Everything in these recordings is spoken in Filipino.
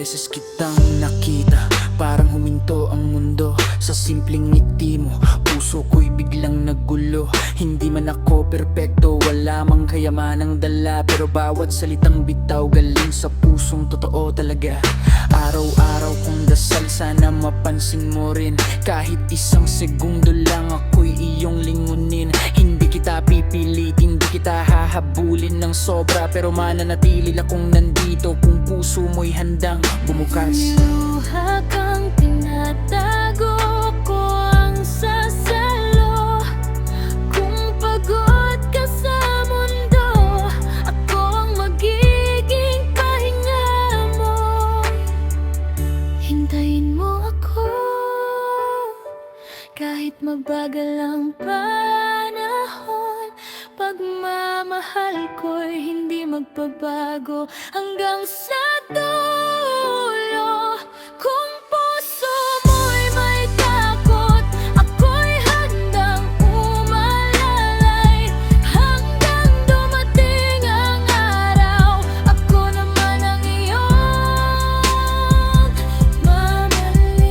beses kitang nakita, parang huminto ang mundo sa simpleng ngiti mo. Puso ko'y biglang nagulo. Hindi man ako perpekto, wala mang kayamanang dala, pero bawat salitang bitaw galing sa pusong totoo talaga. Araw-araw kong dasal, sana mapansin mo rin. Kahit isang segundo lang ako'y iyong lingunin. Hindi kita pipilit, hindi kita hahabulin ng sobra, pero mananatili akong nandito kung puso mo'y handang bumukas. Luha kang tinatago ko ang sasalo. Kung pagod ka sa mundo, ako ang magiging pahinga mo. Hintayin mo ako, kahit mabagal ang panahon. Pagmamahal ko'y hindi magbabago hanggang sa dulo. Kung puso mo'y may takot, ako'y handang umalalay. Hanggang dumating ang araw, ako naman ang iyong mamahalin.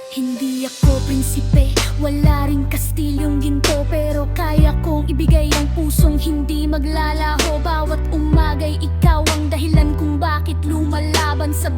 Hindi ako prinsipe, wala ring kastilyong ginto, pero kaya kong ibigay ang pusong hindi maglalaho. Bawat umaga'y ikaw ang dahilan kung bakit lumalaban sa